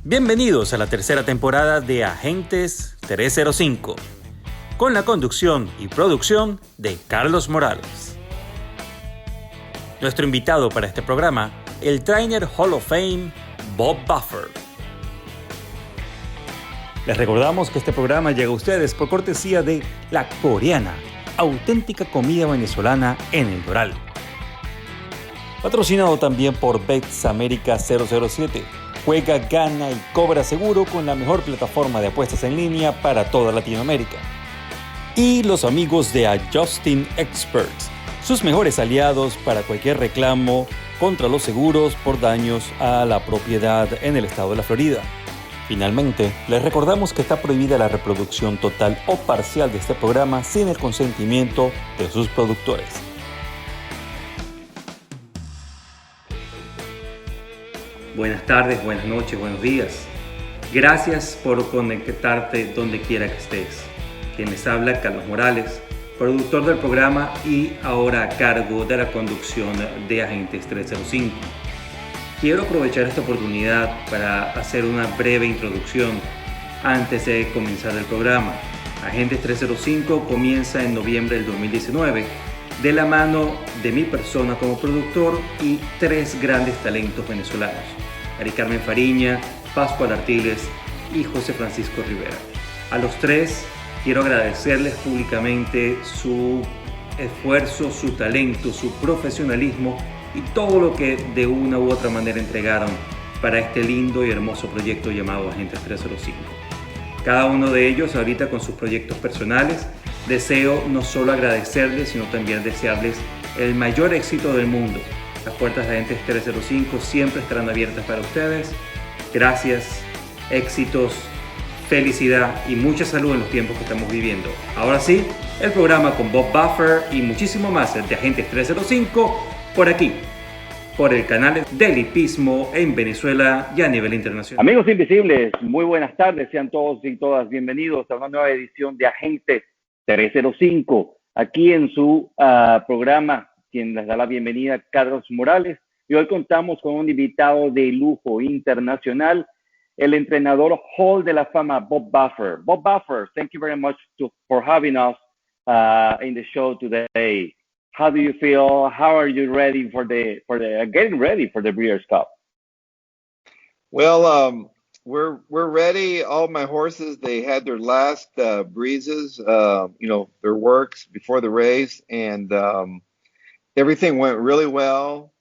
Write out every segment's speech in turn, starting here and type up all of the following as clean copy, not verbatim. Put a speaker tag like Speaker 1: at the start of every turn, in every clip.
Speaker 1: Bienvenidos a la tercera temporada de Agentes 305, con la conducción y producción de Carlos Morales. Nuestro invitado para este programa, el Trainer Hall of Fame, Bob Baffert. Les recordamos que este programa llega a ustedes por cortesía de La Coreana, auténtica comida venezolana en el Doral. Patrocinado también por Bets América 007. Juega, gana y cobra seguro con la mejor plataforma de apuestas en línea para toda Latinoamérica. Y los amigos de Adjusting Experts, sus mejores aliados para cualquier reclamo contra los seguros por daños a la propiedad en el estado de la Florida. Finalmente, les recordamos que está prohibida la reproducción total o parcial de este programa sin el consentimiento de sus productores. Buenas tardes, buenas noches, buenos días. Gracias por conectarte donde quiera que estés. Quien les habla, Carlos Morales, productor del programa y ahora a cargo de la conducción de Agentes 305. Quiero aprovechar esta oportunidad para hacer una breve introducción antes de comenzar el programa. Agentes 305 comienza en noviembre del 2019 de la mano de mi persona como productor y tres grandes talentos venezolanos: Ari Carmen Fariña, Pascual Artiles y José Francisco Rivera. A los tres quiero agradecerles públicamente su esfuerzo, su talento, su profesionalismo y todo lo que de una u otra manera entregaron para este lindo y hermoso proyecto llamado Agentes 305. Cada uno de ellos ahorita con sus proyectos personales. Deseo no solo agradecerles, sino también desearles el mayor éxito del mundo. Las puertas de Agentes 305 siempre estarán abiertas para ustedes. Gracias, éxitos, felicidad y mucha salud en los tiempos que estamos viviendo. Ahora sí, el programa con Bob Baffert y muchísimo más de Agentes 305 por aquí, por el canal del hipismo en Venezuela y a nivel internacional.
Speaker 2: Amigos invisibles, muy buenas tardes, sean todos y todas bienvenidos a una nueva edición de Agentes 305, aquí en su programa, quien les da la bienvenida, Carlos Morales, y hoy contamos con un invitado de lujo internacional, el entrenador Hall de la Fama, Bob Baffert. Bob Baffert, thank you very much for having us in the show today. How do you feel? How are you ready for the getting ready for the Breeders' Cup?
Speaker 3: Well, we're ready. All my horses, they had their last breezes, their works before the race, and everything went really well.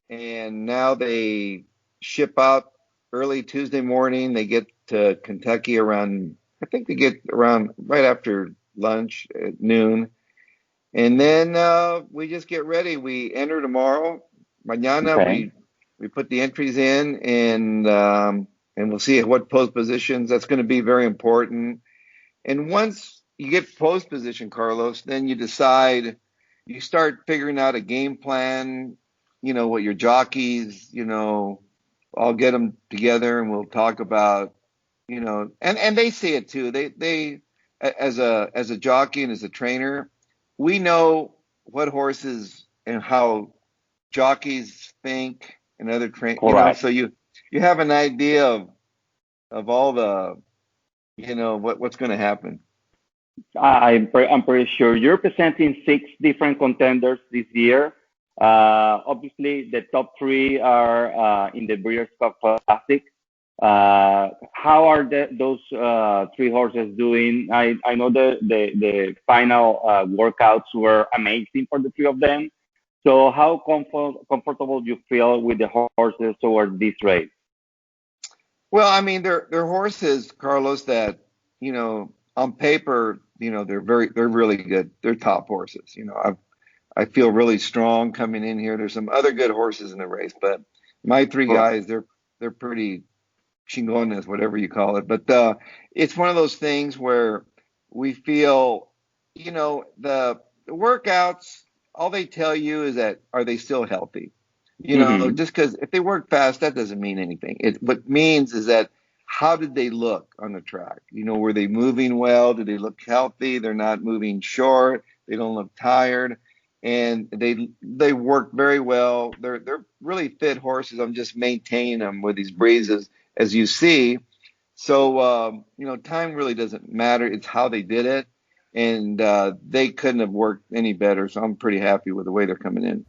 Speaker 3: And now they ship out early Tuesday morning. They get to Kentucky around right after lunch at noon. And then we just get ready. We enter tomorrow. Mañana,
Speaker 2: okay.
Speaker 3: we put the entries in, and we'll see what post positions. That's going to be very important. And once you get post position, Carlos, then you start figuring out a game plan, what your jockeys, I'll get them together and we'll talk about, and they see it too. They as a jockey and as a trainer, we know what horses and how jockeys think and other trainers, so you have an idea of all the, what's going to happen.
Speaker 2: I'm pretty sure you're presenting 6 different contenders this year. Obviously, the top 3 are in the Breeders' Cup Classic. How are those 3 horses doing? I know the final workouts were amazing for the 3 of them. So how comfortable do you feel with the horses towards this race?
Speaker 3: Well, I mean, they're horses, Carlos, that, on paper, they're really good. They're top horses. I feel really strong coming in here. There's some other good horses in the race, but my 3 guys, they're pretty chingones, whatever you call it. But it's one of those things where we feel, the workouts, all they tell you is that, are they still healthy? Just because if they work fast, that doesn't mean anything. What it means is that, how did they look on the track? Were they moving well? Did they look healthy? They're not moving short. They don't look tired. And they work very well. They're really fit horses. I'm just maintaining them with these breezes. as you see. So, time really doesn't matter. It's how they did it. And they couldn't have worked any better. So I'm pretty happy with the way they're coming in.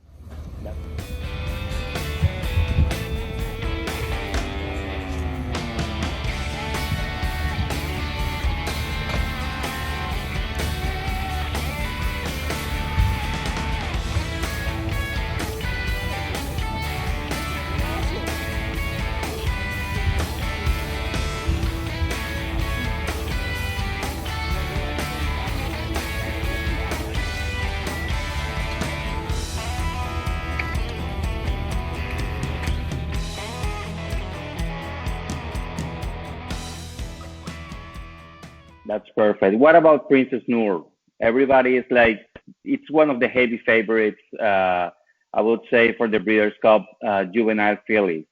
Speaker 2: That's perfect. What about Princess Noor? Everybody is like, it's one of the heavy favorites, I would say, for the Breeders' Cup juvenile filly.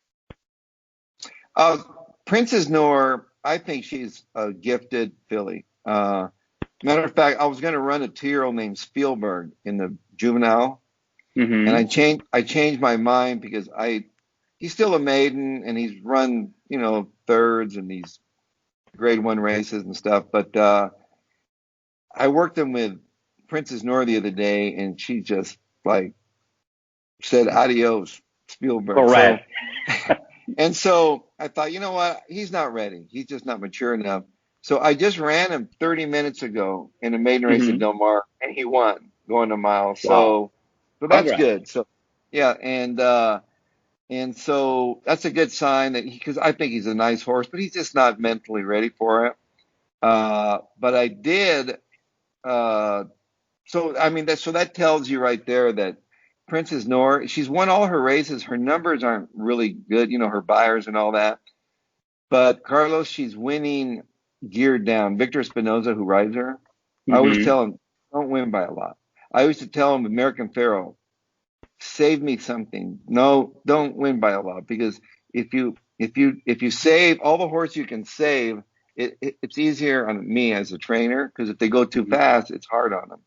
Speaker 3: Princess Noor, I think she's a gifted filly. Matter of fact, I was going to run a 2-year-old named Spielberg in the juvenile, and I changed my mind because he's still a maiden and he's run, thirds and these grade 1 races and stuff. But I worked him with Princess Noor the other day, and she just like said adios, Spielberg.
Speaker 2: Correct.
Speaker 3: And so I thought, you know what? He's not ready. He's just not mature enough. So I just ran him 30 minutes ago in a maiden race at Del Mar, and he won going a mile.
Speaker 2: Wow.
Speaker 3: So that's good. So yeah, and so that's a good sign that because I think he's a nice horse, but he's just not mentally ready for it. But I did. So that tells you right there that Princess Noor, she's won all her races. Her numbers aren't really good, her buyers and all that. But Carlos, she's winning geared down. Victor Espinoza, who rides her, I always tell him, don't win by a lot. I used to tell him, American Pharoah, save me something. No, don't win by a lot, because if you save all the horse you can save, it's easier on me as a trainer, because if they go too fast, it's hard on them.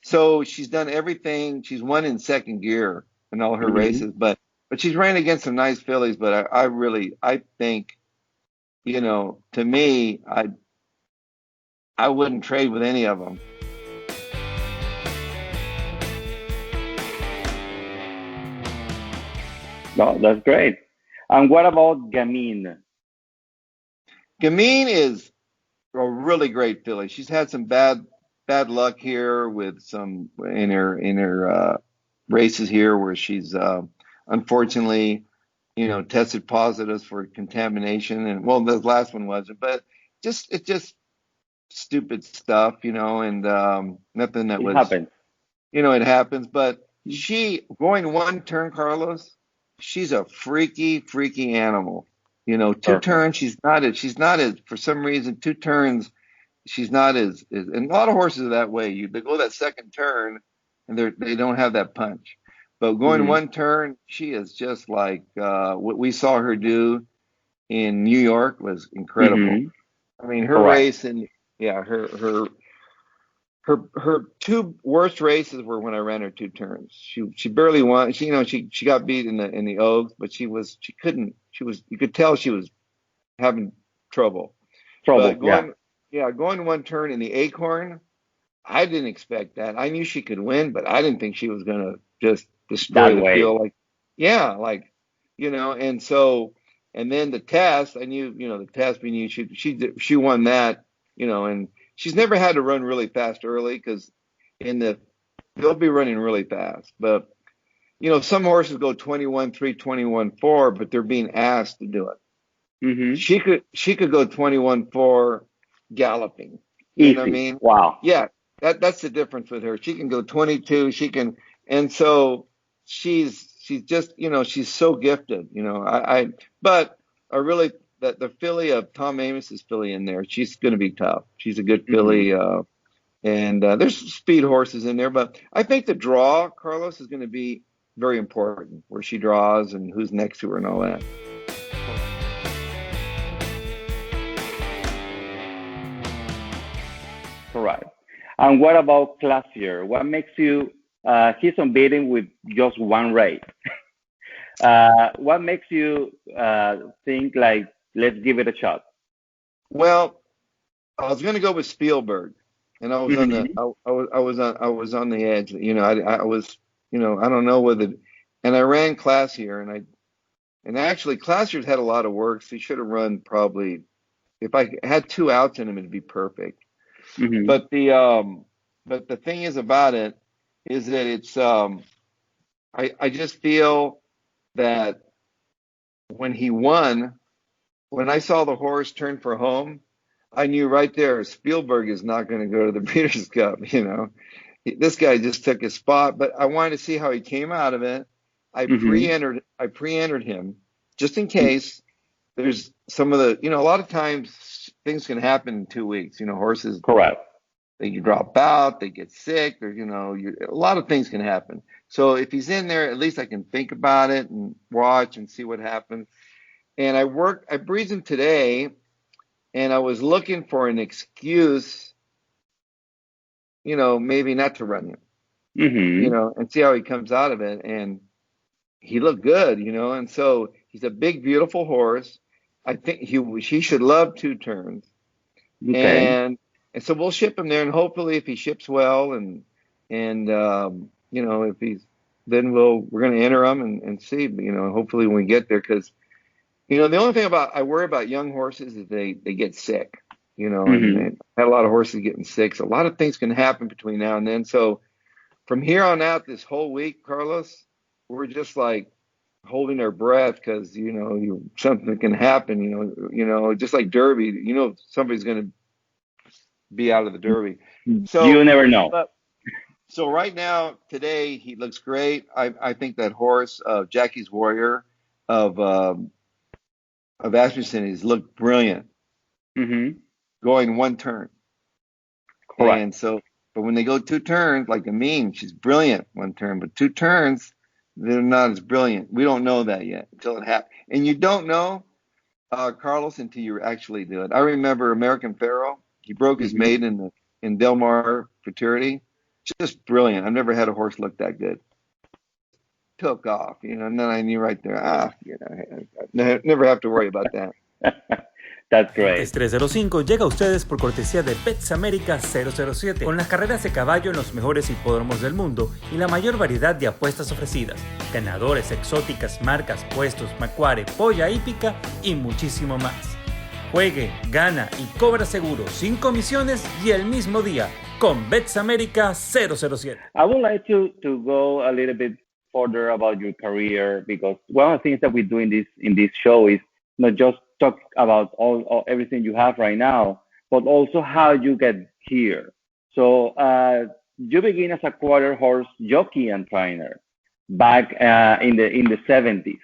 Speaker 3: So she's done everything. She's won in second gear in all her races, but she's ran against some nice fillies. But I think, to me, I wouldn't trade with any of them.
Speaker 2: No, that's great. And what about Gamine?
Speaker 3: Gamine is a really great filly. She's had some bad luck here with some in her races here where she's unfortunately tested positive for contamination, and well, the last one wasn't, but it's just stupid stuff, and nothing that was
Speaker 2: happens.
Speaker 3: It happens. But she going one turn, Carlos, she's a freaky animal. Two turns, she's not as for some reason 2 turns. She's not as and a lot of horses are that way. They go that second turn and they don't have that punch. But going one turn, she is just like what we saw her do in New York was incredible. I mean, her race and her 2 worst races were when I ran her 2 turns. She barely won. She got beat in the Oaks, but you could tell she was having trouble. But going one turn in the Acorn, I didn't expect that. I knew she could win, but I didn't think she was going to just destroy the field. And so, and then the test, I knew, the test, we knew she won that, and she's never had to run really fast early, because they'll be running really fast. But, some horses go 21-3, 21-4, but they're being asked to do it. She could go 21-4 galloping. You know what I mean?
Speaker 2: Wow.
Speaker 3: Yeah, that's the difference with her. She can go 22. She can, and so she's just she's so gifted. But I really the filly of Tom Amos's filly in there. She's going to be tough. She's a good filly, and there's speed horses in there. But I think the draw, Carlos, is going to be very important, where she draws and who's next to her and all that.
Speaker 2: Correct. And what about Classier? What makes you, he's unbeaten with just 1 race. What makes you think like let's give it a shot.
Speaker 3: Well, I was going to go with Spielberg, and I was on the
Speaker 2: Mm-hmm.
Speaker 3: I was on the edge. I was I don't know whether, and I ran Classier, and actually Classier's had a lot of work, so he should have run probably if I had 2 outs in him, it'd be perfect.
Speaker 2: Mm-hmm.
Speaker 3: But the thing is about it is that it's I just feel that when he won, when I saw the horse turn for home, I knew right there Spielberg is not going to go to the Breeders' Cup. This guy just took his spot. But I wanted to see how he came out of it. I
Speaker 2: Mm-hmm.
Speaker 3: pre-entered him just in case there's some of the a lot of times things can happen in 2 weeks. Horses
Speaker 2: Correct.
Speaker 3: they drop out, they get sick, or a lot of things can happen. So if he's in there, at least I can think about it and watch and see what happens. And I breathed him today, and I was looking for an excuse, maybe not to run him,
Speaker 2: Mm-hmm.
Speaker 3: and see how he comes out of it. And he looked good, and so he's a big, beautiful horse. I think he should love 2 turns.
Speaker 2: Okay.
Speaker 3: And so we'll ship him there, and hopefully if he ships well and if he's then we're going to enter him and see, hopefully when we get there, because the only thing I worry about young horses is they get sick,
Speaker 2: Mm-hmm.
Speaker 3: and I had a lot of horses getting sick. So a lot of things can happen between now and then. So from here on out, this whole week, Carlos, we're just like holding our breath because something can happen. Just like Derby, somebody's going to be out of the Derby.
Speaker 2: You
Speaker 3: So,
Speaker 2: never know.
Speaker 3: but so right now, today he looks great. I think that horse, Jackie's Warrior of Asmussen, he's looked brilliant
Speaker 2: Mm-hmm.
Speaker 3: going 1 turn.
Speaker 2: Correct.
Speaker 3: And so, but when they go 2 turns, like Amin, she's brilliant 1 turn, but 2 turns, they're not as brilliant. We don't know that yet until it happens. And you don't know, Carlos, until you actually do it. I remember American Pharoah. He broke his
Speaker 2: Mm-hmm.
Speaker 3: maiden in Del Mar Futurity. Just brilliant. I've never had a horse look that good. Took off, and then I knew right there, never have to worry about that.
Speaker 2: That's
Speaker 1: Agentes
Speaker 2: great.
Speaker 1: 305 llega a ustedes por cortesía de Bets America 007, con las carreras de caballo en los mejores hipódromos del mundo y la mayor variedad de apuestas ofrecidas, ganadores, exóticas, marcas, puestos, macuare, polla hípica y muchísimo más. Juegue, gana y cobra seguro sin comisiones y el mismo día con Bets America 007.
Speaker 2: I would like to go a little bit further about your career, because one of the things that we do in this show is not just talk about all everything you have right now, but also how you get here. So you begin as a quarter horse jockey and trainer back in the 70s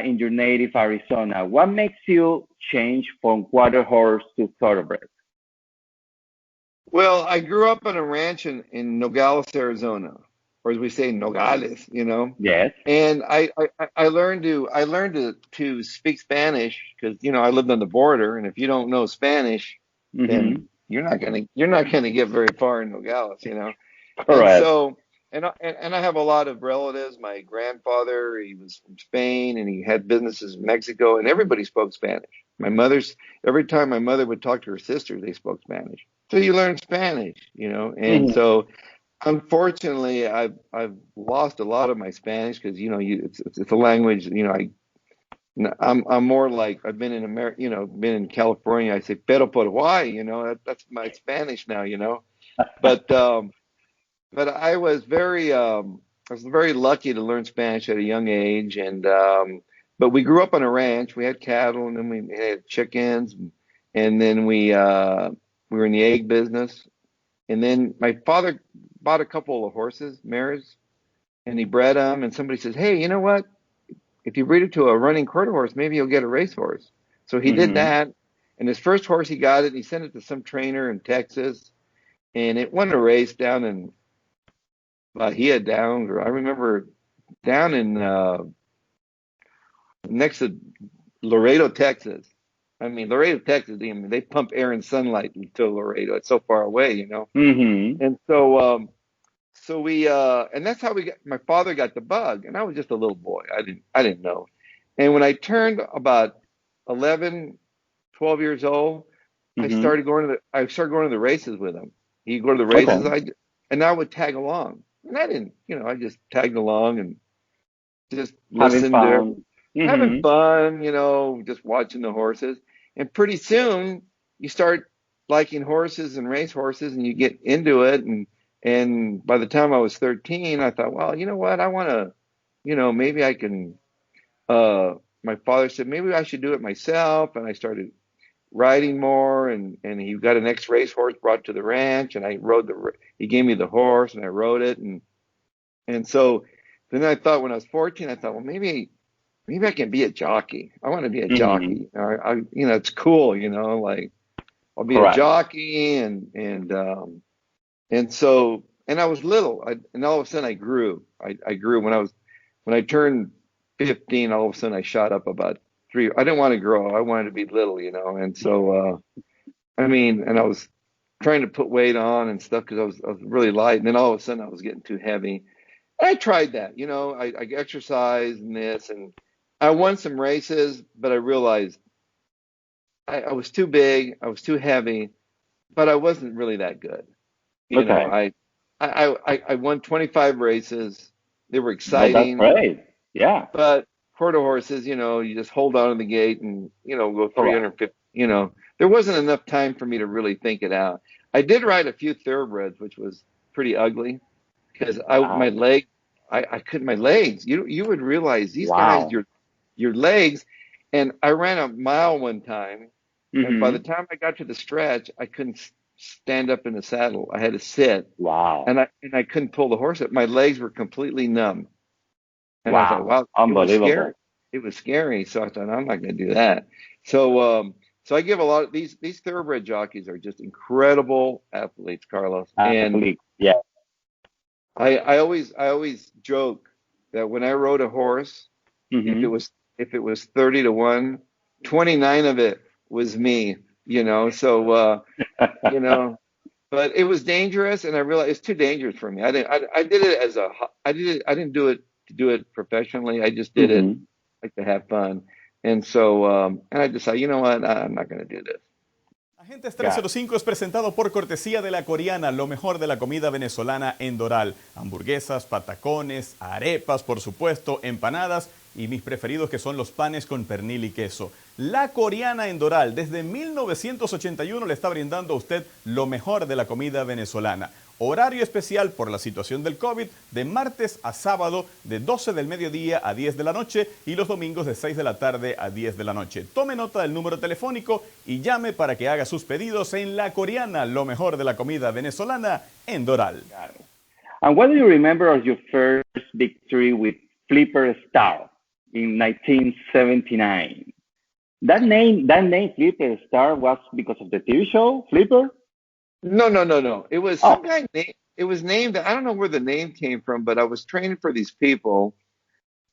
Speaker 2: in your native Arizona. What makes you change from quarter horse to thoroughbred?
Speaker 3: Well, I grew up on a ranch in Nogales, Arizona, or as we say, Nogales.
Speaker 2: Yes.
Speaker 3: And I learned to speak Spanish because I lived on the border, and if you don't know Spanish,
Speaker 2: Mm-hmm.
Speaker 3: then you're not gonna get very far in Nogales. And
Speaker 2: Correct.
Speaker 3: so and I have a lot of relatives. My grandfather, he was from Spain, and he had businesses in Mexico, and everybody spoke Spanish. Every time my mother would talk to her sister, they spoke Spanish. So you learn Spanish. And
Speaker 2: Mm-hmm.
Speaker 3: so unfortunately, I've lost a lot of my Spanish because it's a language. I'm more like I've been in America. Been in California. I say pero por why. That's my Spanish now. But but I was very lucky to learn Spanish at a young age, and but we grew up on a ranch. We had cattle, and then we had chickens, and then we were in the egg business. And then my father bought a couple of horses, mares, and he bred them. And somebody says, "Hey, you know what? If you breed it to a running quarter horse, maybe you'll get a racehorse." So he did
Speaker 2: Mm-hmm.
Speaker 3: that. And his first horse, he got it. And he sent it to some trainer in Texas, and it won a race down in Bahia Downs, or I remember down in next to Laredo, Texas. I mean, Laredo, Texas. They pump air and sunlight to Laredo. It's so far away.
Speaker 2: Mm-hmm.
Speaker 3: And so we and that's how my father got the bug, and I was just a little boy. I didn't know. And when I turned about 11, 12 years old, I started going to the races with him. He'd go to the races,
Speaker 2: Okay.
Speaker 3: and I would tag along. And I didn't, I just tagged along and just
Speaker 2: Having
Speaker 3: listened to
Speaker 2: fun.
Speaker 3: having
Speaker 2: Mm-hmm.
Speaker 3: fun, just watching the horses. And pretty soon you start liking horses and race horses and you get into it. And by the time I was 13, I thought, well, you know what? I want to, maybe I can, my father said, maybe I should do it myself. And I started riding more and he got an ex-race horse brought to the ranch and he gave me the horse and I rode it. And so then I thought when I was 14, I thought, well, maybe I can be a jockey. I want to be a
Speaker 2: Mm-hmm.
Speaker 3: jockey. It's cool, like I'll be a
Speaker 2: Correct.
Speaker 3: jockey and so, and I was little, and all of a sudden I grew. I grew when I turned 15, all of a sudden I shot up about 3. I didn't want to grow. I wanted to be little, and so, and I was trying to put weight on and stuff because I was really light. And then all of a sudden I was getting too heavy. I tried that, I exercised and this, and I won some races, but I realized I was too big, I was too heavy, but I wasn't really that good. You know,
Speaker 2: Okay.
Speaker 3: I won 25 races. They were
Speaker 2: Well, that's
Speaker 3: exciting,
Speaker 2: great. Yeah.
Speaker 3: but quarter horses, you just hold on to the gate and, go
Speaker 2: Correct.
Speaker 3: 350, there wasn't enough time for me to really think it out. I did ride a few thoroughbreds, which was pretty ugly because my
Speaker 2: Wow.
Speaker 3: leg, I couldn't, my legs, you would realize these guys,
Speaker 2: Wow.
Speaker 3: your legs. And I ran a mile one time, and by the
Speaker 2: Mm-hmm.
Speaker 3: time I got to the stretch, I couldn't stand up in the saddle. I had to sit,
Speaker 2: Wow.
Speaker 3: and I couldn't pull the horse up. My legs were completely numb, and I thought,
Speaker 2: Wow.
Speaker 3: wow, it was scary.
Speaker 2: Unbelievable.
Speaker 3: It was scary. So I thought, I'm not going to do that. So I give a lot of these thoroughbred jockeys are just incredible athletes, Carlos. And
Speaker 2: Athlete. Yeah.
Speaker 3: I always joke that when I rode a horse, if it
Speaker 2: Mm-hmm.
Speaker 3: was if it was 30-1, 29 of it was me, So you know, but it was dangerous, and I realized it's too dangerous for me. I did it as a I didn't do it to do it professionally. I just did it
Speaker 2: Mm-hmm.
Speaker 3: like to have fun. And so and I decided, you know what, I'm not going to do this.
Speaker 4: Agentes
Speaker 2: Got it.
Speaker 4: 305 es presentado por cortesía de La Coreana, lo mejor de la comida venezolana en Doral. Hamburguesas, patacones, arepas, por supuesto, empanadas y mis preferidos que son los panes con pernil y queso. La Coreana en Doral, desde 1981 le está brindando a usted lo mejor de la comida venezolana. Horario especial por la situación del COVID de martes a sábado de 12 del mediodía a 10 de la noche y los domingos de 6 de la tarde a 10 de la noche. Tome nota del número telefónico y llame para que haga sus pedidos en La Coreana, lo mejor de la comida venezolana en Doral.
Speaker 2: Got it. And what do you remember of your first victory with Flipper Star in 1979? That name Flipper Star was because of the TV show Flipper?
Speaker 3: No. It was some
Speaker 2: Oh.
Speaker 3: guy named. It was named. I don't know where the name came from, but I was training for these people,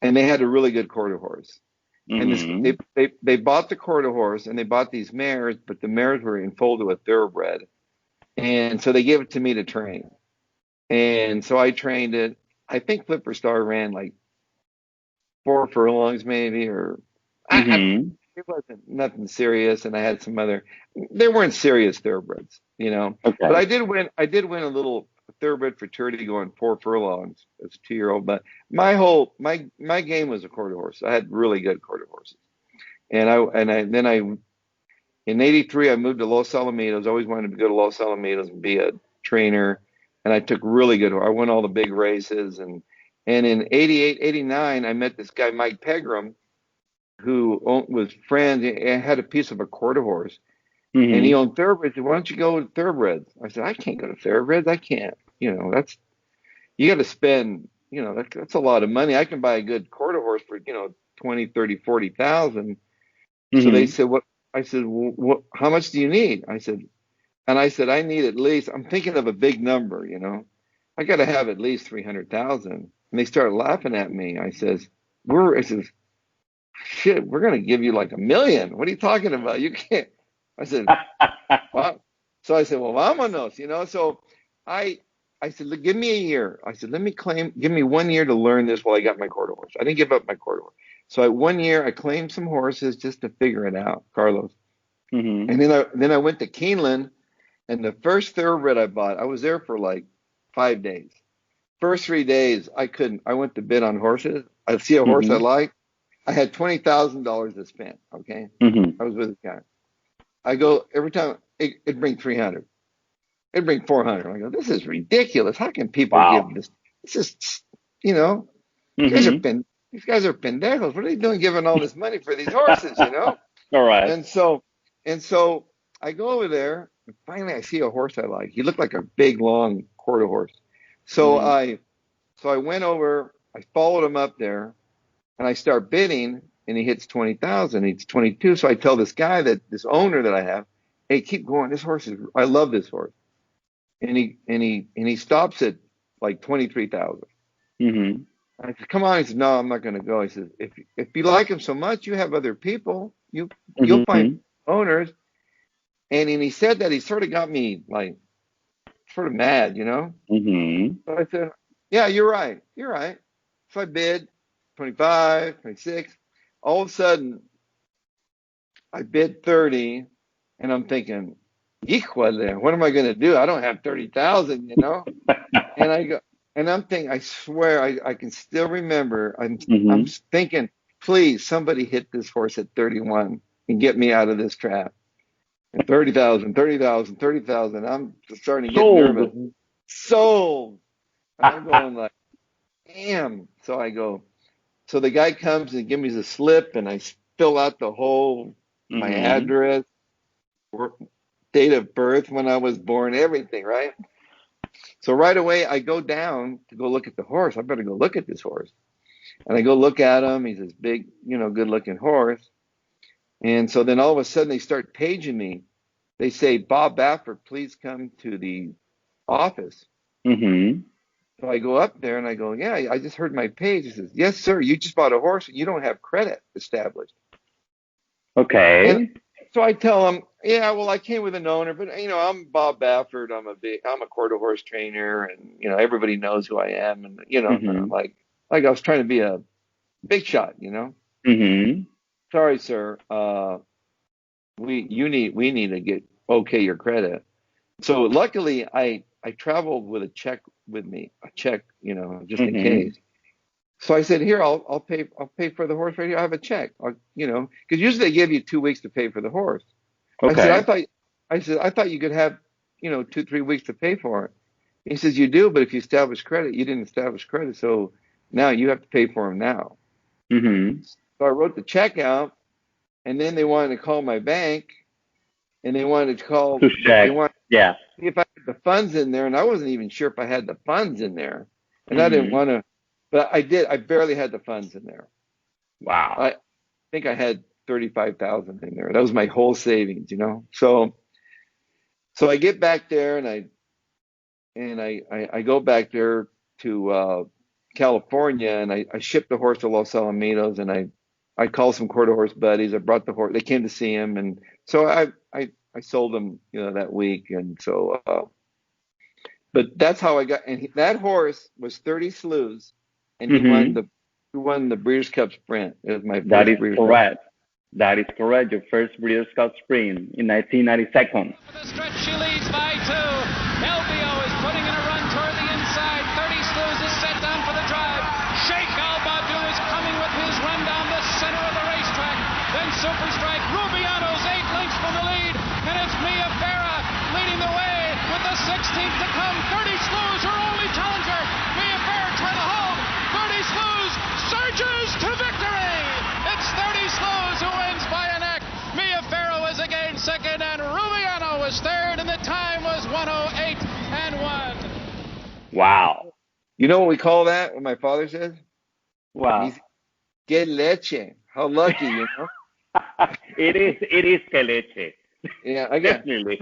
Speaker 3: and they had a really good quarter horse. And
Speaker 2: Mm-hmm.
Speaker 3: they bought the quarter horse and they bought these mares, but the mares were enfolded with thoroughbred, and so they gave it to me to train. And so I trained it. I think Flipper Star ran like 4 furlongs, maybe, or
Speaker 2: Mm-hmm.
Speaker 3: it wasn't nothing serious. And I had some other. They weren't serious thoroughbreds, But
Speaker 2: Okay.
Speaker 3: I did win. I did win a little thoroughbred fraternity going 4 furlongs as a 2-year-old. But my game was a quarter horse. I had really good quarter horses. And I in '83 I moved to Los Alamitos. I always wanted to go to Los Alamitos and be a trainer. And I took really good. I won all the big races. And in '88, '89 I met this guy Mike Pegram who was friends and had a piece of a quarter horse. And he
Speaker 2: Mm-hmm.
Speaker 3: owned thoroughbreds. He said, why don't you go to thoroughbreds? I said, I can't go to thoroughbreds. I can't. You got to spend, that's a lot of money. I can buy a good quarter horse for, 20, 30, 40,000. So they
Speaker 2: Mm-hmm.
Speaker 3: said, what? I said, well, how much do you need? I said, I need at least, I'm thinking of a big number, I got to have at least 300,000. And they started laughing at me. I says, shit, we're going to give you like 1 million. What are you talking about? You can't. I said, well, so I said, well, vámonos, So I, I said, give me a year. I said, give me 1 year to learn this while I got my quarter horse. I didn't give up my quarter horse. So one year I claimed some horses just to figure it out, Carlos.
Speaker 2: Mm-hmm.
Speaker 3: And then I went to Keeneland, and the first thoroughbred I bought, I was there for like 5 days. First 3 days, I couldn't. I went to bid on horses. I see a horse I
Speaker 2: Mm-hmm.
Speaker 3: like. I had $20,000 to spend. Okay,
Speaker 2: Mm-hmm.
Speaker 3: I was with a guy. I go every time it'd bring 300. It'd bring 400. I go, this is ridiculous. How can people
Speaker 2: Wow.
Speaker 3: give this? This is, you know,
Speaker 2: Mm-hmm.
Speaker 3: these guys are pendejos. What are they doing giving all this money for these horses? You know?
Speaker 2: All right.
Speaker 3: And so I go over there, and finally I see a horse I like. He looked like a big, long quarter horse. So
Speaker 2: Mm-hmm.
Speaker 3: I went over, I followed him up there, and I start bidding, and he hits 20,000. He's 22. So I tell this guy this owner that I have, hey, keep going. I love this horse. And he stops at like 23,000.
Speaker 2: Mm-hmm.
Speaker 3: I said, come on. He said, no, I'm not going to go. He says, if you like him so much, you have other people. You'll find
Speaker 2: Mm-hmm.
Speaker 3: owners. And he said that he sort of got me like sort of mad, you know?
Speaker 2: Mm-hmm.
Speaker 3: So I said, yeah, you're right. You're right. So I bid 25, 26. All of a sudden, I bid 30, and I'm thinking, híjole, what am I going to do? I don't have 30,000, you know? And I'm thinking, I swear, I can still remember. I'm
Speaker 2: Mm-hmm.
Speaker 3: thinking, please, somebody hit this horse at 31 and get me out of this trap. And 30,000, 30,000, 30,000. I'm starting to get nervous.
Speaker 2: Sold.
Speaker 3: Sold. And I'm going like, damn. So I go, so the guy comes and gives me the slip, and I fill out my
Speaker 2: Mm-hmm.
Speaker 3: address, date of birth, when I was born, everything, right? So right away, I go down to go look at the horse. I better go look at this horse. And I go look at him. He's this big, good looking horse. And so then all of a sudden they start paging me. They say, Bob Baffert, please come to the office.
Speaker 2: Mm-hmm.
Speaker 3: So I go up there and I go, yeah, I just heard my page. He says, yes, sir, you just bought a horse and you don't have credit established.
Speaker 2: Okay.
Speaker 3: And so I tell him, yeah, well, I came with an owner, but I'm Bob Baffert. I'm a quarter horse trainer, and everybody knows who I am, and
Speaker 2: Mm-hmm.
Speaker 3: like I was trying to be a big shot.
Speaker 2: Mm-hmm.
Speaker 3: Sorry, sir. We need to get your credit. So luckily, I traveled with a check with me, just in
Speaker 2: Mm-hmm.
Speaker 3: case. So I said, here, I'll pay for the horse right here. I have a check, because usually they give you 2 weeks to pay for the horse. I said,
Speaker 2: Okay.
Speaker 3: I thought you could have, 2, 3 weeks to pay for it. He says, you do, but if you establish credit, you didn't establish credit, so now you have to pay for him now.
Speaker 2: Mm-hmm.
Speaker 3: So I wrote the check out, and then they wanted to call my bank, and they wanted to
Speaker 2: To
Speaker 3: they
Speaker 2: check.
Speaker 3: wanted
Speaker 2: Yeah.
Speaker 3: to see if I had the funds in there, and I wasn't even sure if I had the funds in there, and I didn't
Speaker 2: Mm-hmm.
Speaker 3: want to, but I did. I barely had the funds in there.
Speaker 2: Wow.
Speaker 3: I think I had 35,000 in there. That was my whole savings. So I get back there, and I go back there to California, and I shipped the horse to Los Alamitos, and I called some quarter horse buddies. I brought the horse. They came to see him, and so I sold him that week, and so but that's how I got. And that horse was 30 slews, and
Speaker 2: Mm-hmm.
Speaker 3: he won the Breeders' Cup Sprint. It was my
Speaker 2: That
Speaker 3: first
Speaker 2: is
Speaker 3: Breeders' Cup.
Speaker 2: correct. That is correct. Your first Breeders' Cup Sprint in 1992.
Speaker 5: For the stretch, she leads by 2. LBO is putting in a run toward the inside. 30 Slews is set down for the drive. Sheikh Al Badu is coming with his run down the center of the racetrack. Then Super Strike. Rubiano's 8 lengths from the lead. And it's Mia Farah leading the way with the 16th to come. 30 Slews, her only challenger. Mia Farah trying to hold. 30 Slews surges to victory. It's 30 Slews who wins by a neck. Mia Farrow is again second, and Rubiano was third, and the time was 1:08 and 1.
Speaker 2: Wow.
Speaker 3: You know what we call that? What my father says?
Speaker 2: Wow.
Speaker 3: He's que leche. How lucky.
Speaker 2: It is que leche.
Speaker 3: Yeah,
Speaker 2: Definitely.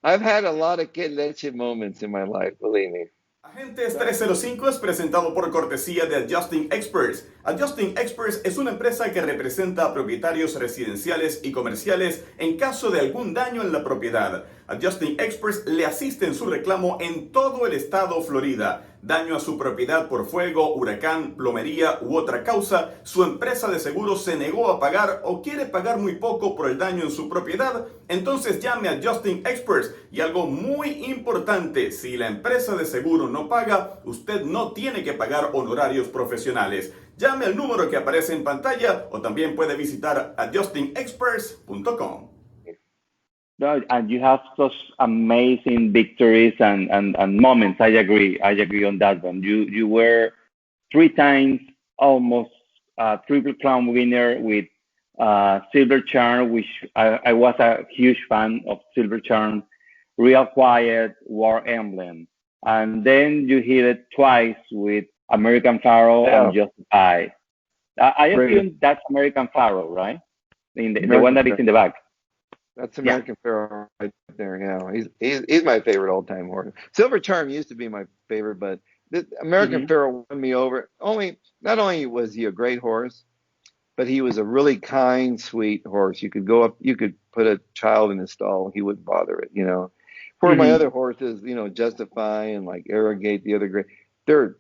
Speaker 3: I've had a lot of que leche moments in my life, believe me.
Speaker 4: Agentes 305 es presentado por cortesía de Adjusting Experts. Adjusting Experts es una empresa que representa a propietarios residenciales y comerciales en caso de algún daño en la propiedad. Adjusting Experts le asiste en su reclamo en todo el estado Florida. Daño a su propiedad por fuego, huracán, plomería u otra causa, su empresa de seguros se negó a pagar o quiere pagar muy poco por el daño en su propiedad, entonces llame a Adjusting Experts. Y algo muy importante, si la empresa de seguro no paga, usted no tiene que pagar honorarios profesionales. Llame al número que aparece en pantalla o también puede visitar adjustingexperts.com.
Speaker 2: No, and you have such amazing victories and moments. I agree. I agree on that one. You were 3 times almost Triple Crown winner with Silver Charm, which I was a huge fan of Silver Charm, Real Quiet, War Emblem. And then you hit it twice with American Pharaoh and Justify. I assume that's American Pharaoh, right? The one that is in the back.
Speaker 3: That's American Pharaoh right there. Yeah, he's my favorite all-time horse. Silver Charm used to be my favorite, but American Pharaoh won me over. Not only was he a great horse, but he was a really kind, sweet horse. You could go up, you could put a child in his stall, he wouldn't bother it. For my other horses, Justify and like Arrogate, the other great, they're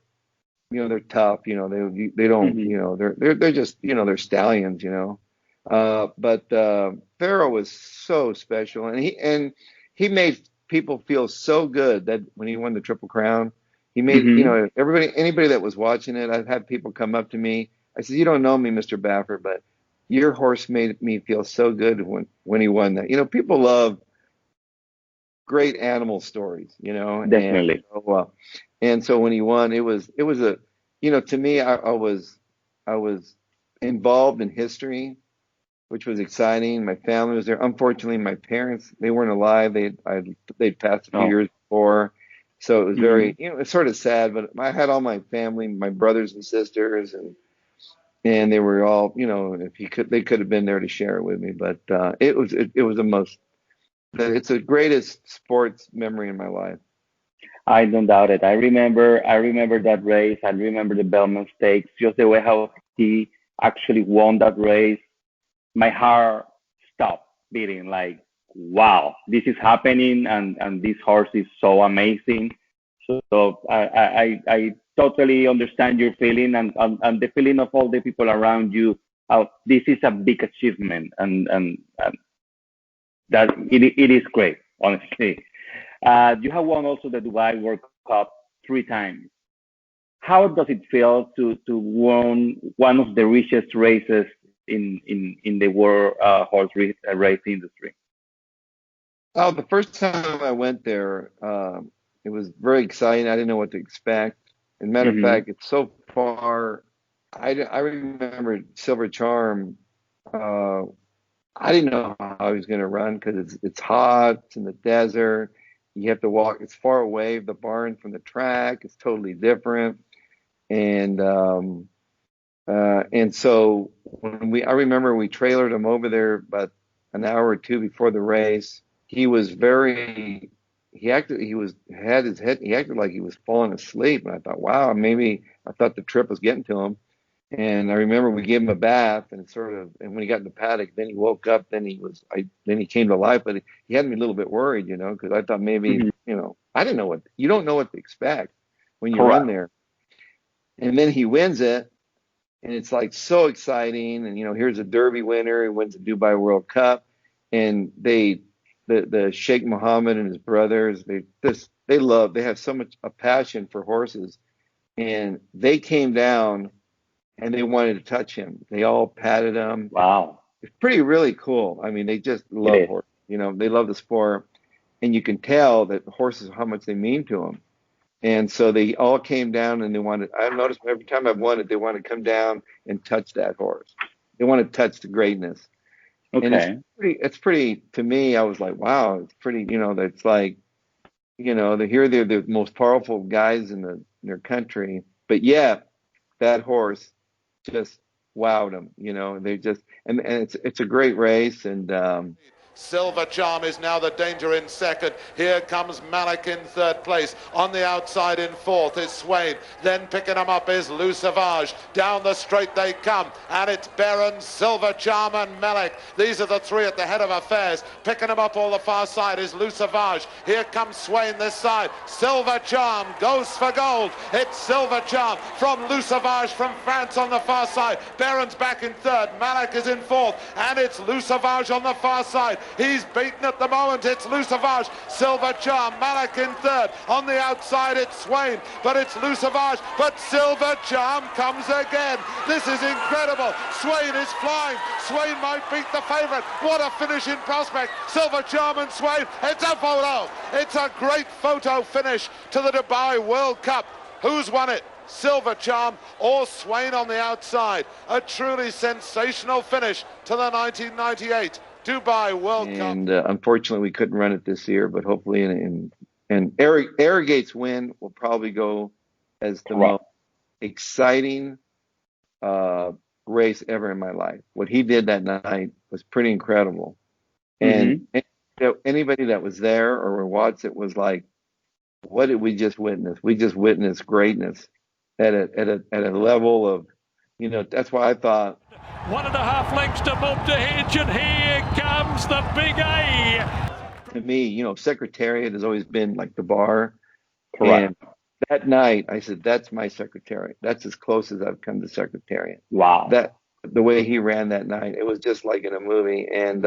Speaker 3: tough. They don't. They're just they're stallions. But Pharaoh was so special, and he made people feel so good that when he won the Triple Crown, he made anybody that was watching it. I've had people come up to me. I said, "You don't know me, Mr. Baffert, but your horse made me feel so good when he won that." People love great animal stories.
Speaker 2: Definitely.
Speaker 3: And so when he won, it was a to me, I was involved in history, which was exciting. My family was there. Unfortunately, my parents, they weren't alive. They'd passed a few years before. So it was very, it's sort of sad, but I had all my family, my brothers and sisters, and they were all, they could have been there to share it with me. But it was it's the greatest sports memory in my life.
Speaker 2: I don't doubt it. I remember that race. I remember the Belmont Stakes, just the way how he actually won that race. My heart stopped beating, like, wow, this is happening, and this horse is so amazing. So I totally understand your feeling and the feeling of all the people around you. This is a big achievement, and that it is great, honestly. You have won also the Dubai World Cup 3 times. How does it feel to win one of the richest races in the world horse race industry?
Speaker 3: Oh, the first time I went there, it was very exciting. I didn't know what to expect. As a matter of fact, it's so far. I remember Silver Charm. I didn't know how he was going to run because it's hot. It's in the desert. You have to walk. It's far away, the barn from the track. It's totally different. And so I remember we trailered him over there about an hour or two before the race. He acted like he was falling asleep. And I thought, wow, I thought the trip was getting to him. And I remember we gave him a bath and when he got in the paddock, then he woke up, then he came to life, but he had me a little bit worried, because I thought maybe, I didn't know you don't know what to expect when you run there. And then he wins it, and it's like so exciting. And, here's a Derby winner. He wins the Dubai World Cup. And the Sheikh Mohammed and his brothers, they have so much a passion for horses. And they came down and they wanted to touch him. They all patted him.
Speaker 2: Wow.
Speaker 3: It's really cool. I mean, they just love horses. They love the sport. And you can tell that horses, how much they mean to them. And so they all came down and I've noticed every time I've won it, they want to come down and touch that horse. They want to touch the greatness. Okay. And it's pretty, to me, I was like, wow, it's pretty, it's like, they're the most powerful guys in their country. But yeah, that horse just wowed them, they just, and it's a great race. And
Speaker 6: Silver Charm is now the danger in second. Here comes Malik in third place. On the outside in fourth is Swain. Then picking them up is Lucavage. Down the straight they come. And it's Baron, Silver Charm and Malik. These are the three at the head of affairs. Picking them up all the far side is Lucavage. Here comes Swain this side. Silver Charm goes for gold. It's Silver Charm from Lucavage from France on the far side. Baron's back in third. Malik is in fourth. And it's Lucavage on the far side. He's beaten at the moment. It's Lucavage, Silver Charm, Malik in third. On the outside, it's Swain, but it's Lucavage. But Silver Charm comes again. This is incredible. Swain is flying. Swain might beat the favourite. What a finish in prospect. Silver Charm and Swain. It's a photo. It's a great photo finish to the Dubai World Cup. Who's won it? Silver Charm or Swain on the outside. A truly sensational finish to the 1998 Dubai World Cup.
Speaker 3: And unfortunately, we couldn't run it this year, but hopefully, and Arrogate's win will probably go as the most exciting race ever in my life. What he did that night was pretty incredible. And anybody that was there or watched it was like, what did we just witness? We just witnessed greatness at a level of, you know, that's why I thought
Speaker 7: 1.5 lengths to Bob to Hitch, and here comes the big A.
Speaker 3: To me, you know, Secretariat has always been like the bar.
Speaker 2: Correct.
Speaker 3: And that night, I said, that's my Secretariat. That's as close as I've come to Secretariat.
Speaker 2: Wow.
Speaker 3: That the way he ran that night, it was just like in a movie. And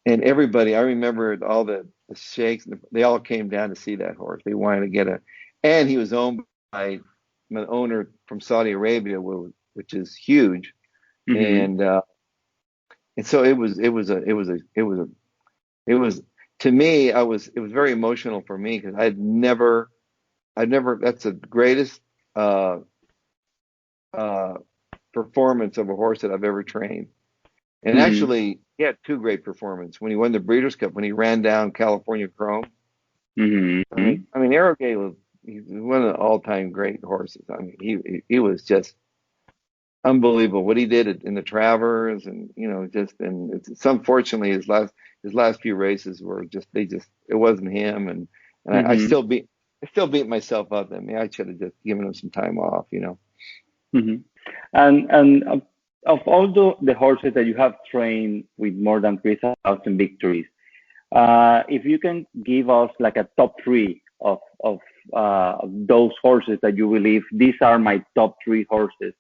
Speaker 3: everybody, I remember all the sheikhs, they all came down to see that horse. They wanted to get and he was owned by an owner from Saudi Arabia, which is huge. And so it was to me, it was very emotional for me because I'd never, that's the greatest performance of a horse that I've ever trained. And actually, he had two great performances. When he won the Breeders' Cup, when he ran down California Chrome. I mean, Arrogate he's one of the all-time great horses. I mean, he was just unbelievable what he did in the Travers, and you know, and it's unfortunately his last few races were it wasn't him, and I still beat myself up. I mean, I should have just given him some time off, you know.
Speaker 2: And of all the horses that you have trained with more than 3,000 victories, if you can give us like a top three of those horses that you believe these are my top three horses,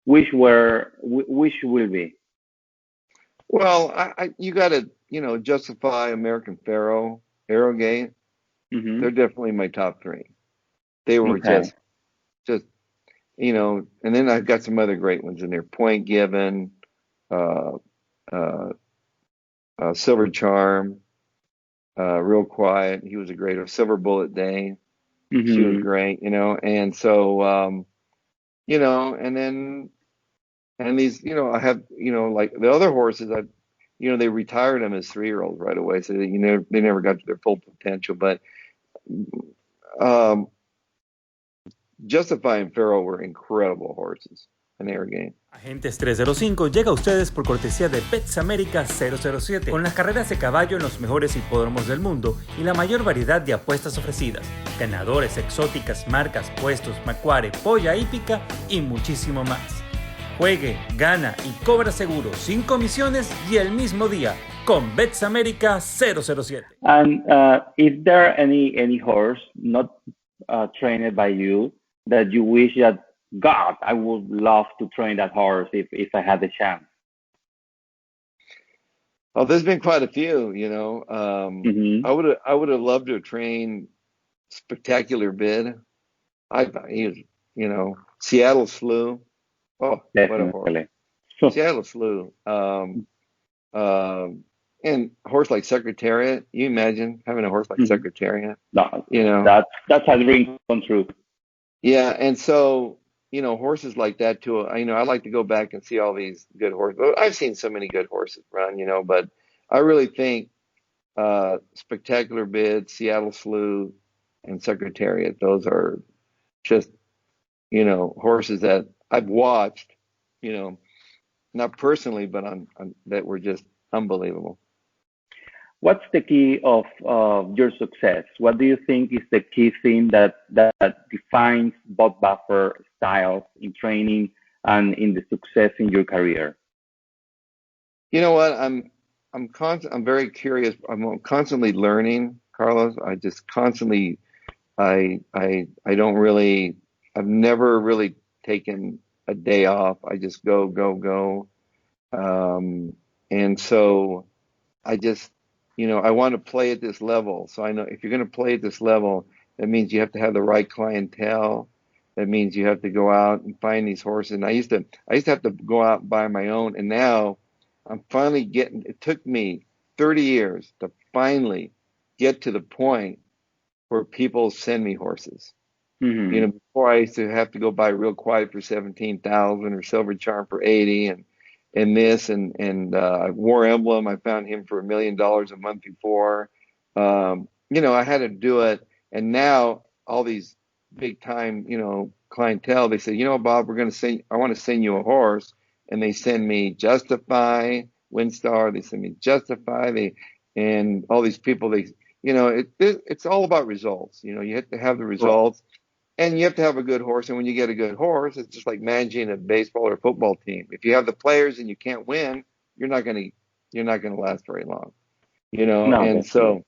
Speaker 2: which will be?
Speaker 3: Well, you got to, you know, justify American Pharaoh, Arrogate. They're definitely my top three. They were just, you know, and then I've got some other great ones in there. Point Given, Silver Charm, Real Quiet. He was a great horse. Silver Bullet Day. She was great, you know. And so, you know, and these, you know, I have, you know, like the other horses, you know, they retired them as 3-year-olds right away, so they never got to their full potential. But Justify and Pharaoh were incredible horses in their game.
Speaker 8: Agentes 305 llega a ustedes por cortesía de Bets America 007, con las carreras de caballo en los mejores hipódromos del mundo y la mayor variedad de apuestas ofrecidas, ganadores, exóticas, marcas, puestos, macuare, polla hípica y muchísimo más. Juegue, gana y cobra seguro sin comisiones y el mismo día con Bets America 007.
Speaker 2: And is there any horse not trained by you that you wish that, God, I would love to train that horse if I had the chance?
Speaker 3: Oh, there's been quite a few, you know. I would have loved to have trained Spectacular Bid. I thought he was, you know, Seattle Slew. Oh,
Speaker 2: definitely.
Speaker 3: What a horse. Seattle Slew. And a horse like Secretariat. You imagine having a horse like Secretariat?
Speaker 2: No,
Speaker 3: you know,
Speaker 2: that's a dream come true.
Speaker 3: Yeah, and so, you know, horses like that too. You know, I like to go back and see all these good horses. I've seen so many good horses run, you know, but I really think Spectacular Bid, Seattle Slew, and Secretariat, those are just, you know, horses that I've watched, you know, not personally, but on that were just unbelievable.
Speaker 2: What's the key of your success? What do you think is the key thing that defines Bob Baffert styles in training and in the success in your career?
Speaker 3: You know what? I'm very curious. I'm constantly learning, Carlos. I just constantly I don't really I've never really taken a day off. I just go. And so I just, I want to play at this level. So I know if you're going to play at this level, that means you have to have the right clientele. That means you have to go out and find these horses. And I used to have to go out and buy my own. And now I'm finally it took me 30 years to finally get to the point where people send me horses.
Speaker 2: Mm-hmm.
Speaker 3: Before I used to have to go buy Real Quiet for 17,000 or Silver Charm for 80 and this and War Emblem, I found him for $1 million a month before. I had to do it. And now all these big time, clientele, they say, Bob, I want to send you a horse. And they send me Justify, Windstar, they send me Justify, and all these people, it's all about results. You have to have the results. And you have to have a good horse. And when you get a good horse, it's just like managing a baseball or football team. If you have the players and you can't win, you're not going to last very long,
Speaker 2: No,
Speaker 3: and so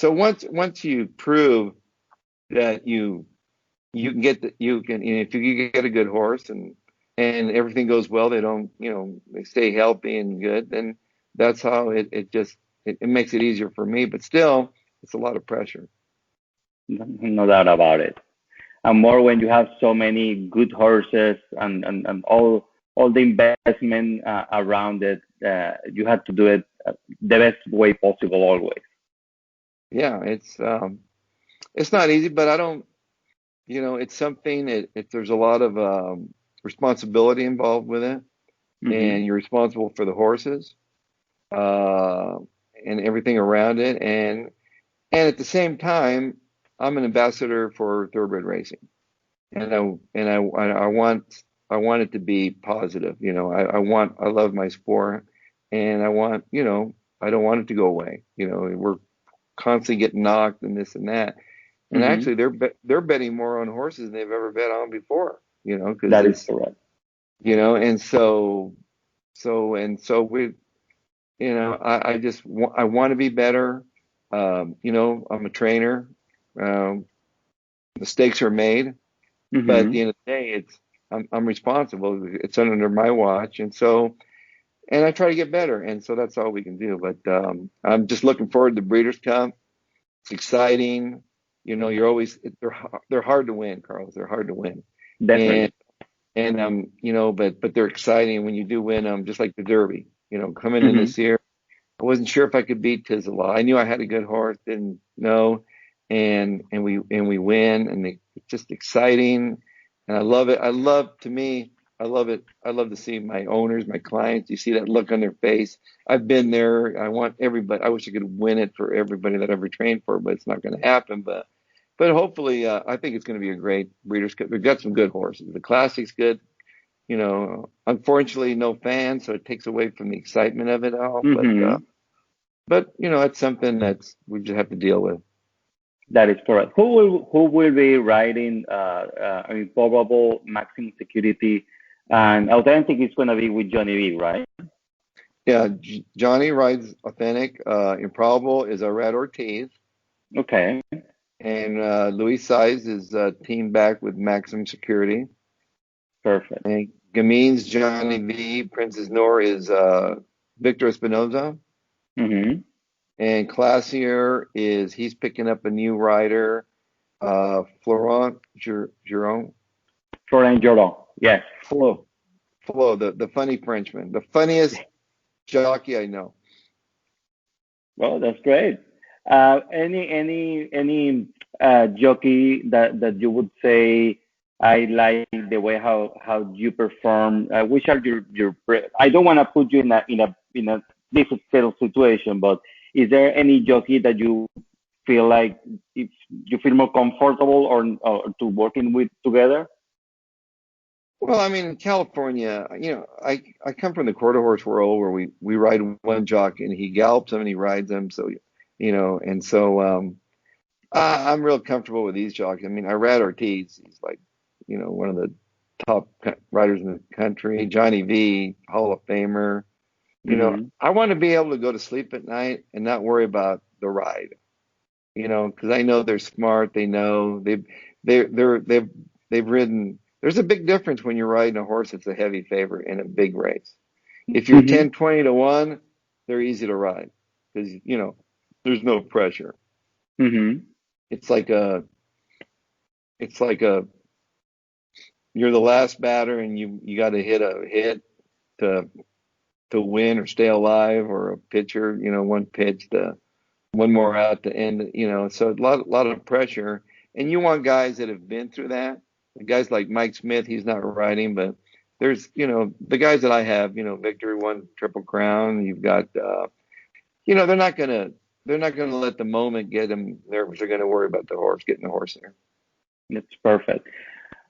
Speaker 3: once you prove that you can if you get a good horse and everything goes well, they stay healthy and good, then that's how it makes it easier for me. But still, it's a lot of pressure.
Speaker 2: no doubt about it. And more when you have so many good horses and all the investment around it, you have to do it the best way possible always.
Speaker 3: Yeah, it's not easy, but I don't, it's something. There's a lot of responsibility involved with it,
Speaker 2: Mm-hmm.
Speaker 3: and you're responsible for the horses and everything around it, and at the same time, I'm an ambassador for Thoroughbred racing, and I want it to be positive. I love my sport, and I want, I don't want it to go away. We're constantly getting knocked and this and that, and
Speaker 2: Mm-hmm.
Speaker 3: actually they're betting more on horses than they've ever bet on before. Because
Speaker 2: that is correct.
Speaker 3: And so we, I want to be better. I'm a trainer. Mistakes are made,
Speaker 2: Mm-hmm.
Speaker 3: but at the end of the day, I'm responsible. It's under my watch, and I try to get better, and so that's all we can do. But I'm just looking forward to Breeders' Cup. It's exciting. You're always they're hard to win, Carlos. They're hard to win.
Speaker 2: Definitely.
Speaker 3: But they're exciting when you do win them, just like the Derby. Coming
Speaker 2: Mm-hmm.
Speaker 3: in this year, I wasn't sure if I could beat Tizela. I knew I had a good horse, didn't know, and we win, and it's just exciting, and I love it. I love it. I love to see my owners, my clients. You see that look on their face. I've been there. I want everybody. I wish I could win it for everybody that I ever trained for, but it's not going to happen. But hopefully, I think it's going to be a great Breeders' Cup. We've got some good horses. The Classic's good. Unfortunately, no fans, so it takes away from the excitement of it all.
Speaker 2: Mm-hmm.
Speaker 3: But it's something we just have to deal with.
Speaker 2: That is correct. Who will be riding? Improbable, Maximum Security, and Authentic is going to be with Johnny B, right?
Speaker 3: Yeah, Johnny rides Authentic. Improbable is Red Ortiz.
Speaker 2: Okay.
Speaker 3: And Luis Saiz is teamed back with Maximum Security.
Speaker 2: Perfect.
Speaker 3: And Gamin's Johnny B. Princess Noor is Victor Espinoza.
Speaker 2: Mm-hmm.
Speaker 3: And Classier he's picking up a new rider, Florent Giron.
Speaker 2: Florent Giron, yes.
Speaker 3: Flo, the funny Frenchman, the funniest jockey I know.
Speaker 2: Well, that's great. Any jockey that you would say, I like the way how you perform? Which are your I don't want to put you in a difficult situation, but is there any jockey that you feel like if you feel more comfortable or to working with together?
Speaker 3: Well, I mean, in California, you know, I come from the quarter horse world where we ride one jockey and he gallops them and he rides them. So, you know, and so I'm real comfortable with these jockeys. I mean, I ride Ortiz. He's like, you know, one of the top riders in the country. Johnny V, Hall of Famer. You know, I want to be able to go to sleep at night and not worry about the ride. You know, because I know they're smart. They know they've ridden. There's a big difference when you're riding a horse that's a heavy favorite in a big race. If you're 10, 20 to 1, they're easy to ride because, you know, there's no pressure. It's like a, you're the last batter and you got to hit a hit to win or stay alive, or a pitcher, you know, one pitch to one more out to end, you know, so a lot of pressure. And you want guys that have been through that. Guys like Mike Smith, he's not riding, but there's, you know, the guys that I have, you know, Victory won Triple Crown. You've got, you know, they're not gonna let the moment get them nervous. They're gonna worry about the horse, getting the horse there.
Speaker 2: That's perfect.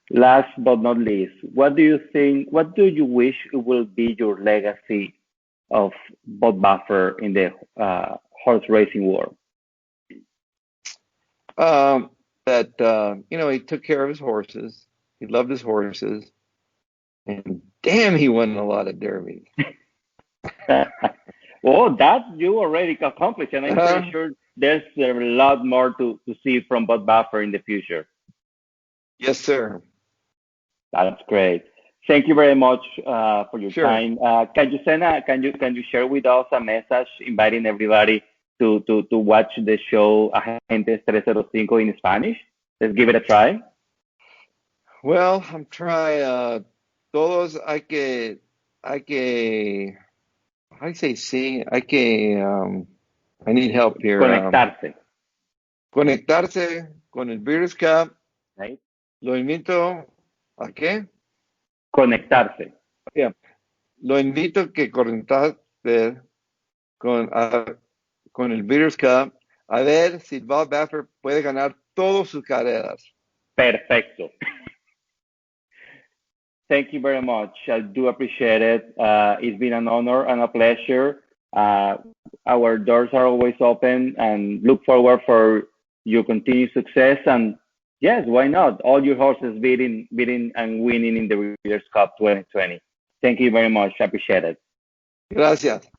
Speaker 2: Last but not least, what do you wish will be your legacy of Bob Baffert in the horse racing world?
Speaker 3: That you know, he took care of his horses. He loved his horses, and damn, he won a lot of derbies.
Speaker 2: Well, that you already accomplished, and I'm pretty sure there's a lot more to see from Bob Baffert in the future.
Speaker 3: Yes, sir.
Speaker 2: That's great. Thank you very much for your time. Can you share with us a message inviting everybody to watch the show Agentes 305 in Spanish? Let's give it a try.
Speaker 3: Well, I'm trying. Todos hay que, how do you say sí? Hay que, I need help here.
Speaker 2: Conectarse.
Speaker 3: Conectarse con el Breeders' Cup.
Speaker 2: Right.
Speaker 3: Lo invito a qué?
Speaker 2: Conectarse.
Speaker 3: Yeah. Lo invito a que conectarse con el Breeders' Cup, a ver si Bob Baffert puede ganar todas sus carreras.
Speaker 2: Perfecto. Thank you very much. I do appreciate it. It's been an honor and a pleasure. Our doors are always open, and look forward for your continued success. And yes, why not? All your horses beating and winning in the Breeders' Cup 2020. Thank you very much. I appreciate it.
Speaker 3: Gracias.